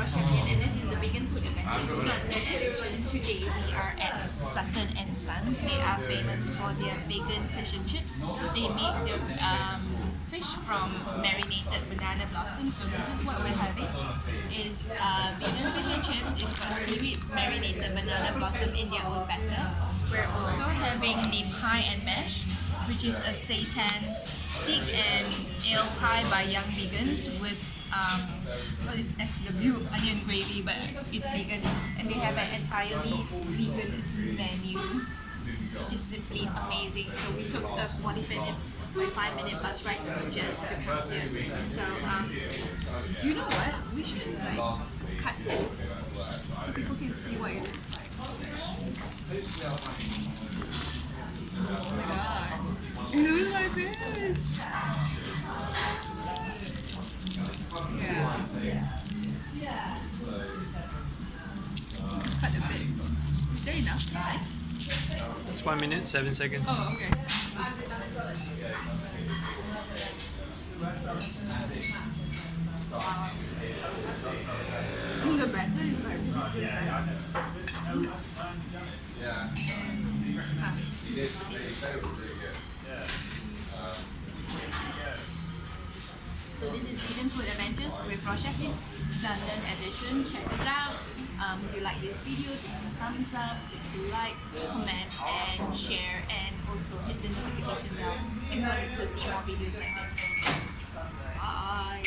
Chef Yin, and this is the Vegan Food Adventures London edition. Today we are at Sutton and Sons. They are famous for their vegan fish and chips. They make the fish from marinated banana blossoms. So this is what we're having. Is vegan fish and chips. It's got seaweed marinated banana blossom in their own batter. We're also having the pie and mash, which is a seitan steak and ale pie by Young Vegans with what is SW onion gravy, but it's vegan, and they have an entirely vegan menu, which is simply amazing. So we took the 45-minute bus ride just to come here. So you know what? We should like cut this so people can see what it looks like. Oh my god! It looks like fish. Yeah. Cut a bit. Is there enough time? It's 1 minute, 7 seconds. Oh, okay. The batter is like So this is Vegan Food Adventures with Raw Chef Yin, London edition. Check us out. If you like this video, give us a thumbs up. If you like, comment and share, and also hit the notification bell in order to see more videos like this. Bye.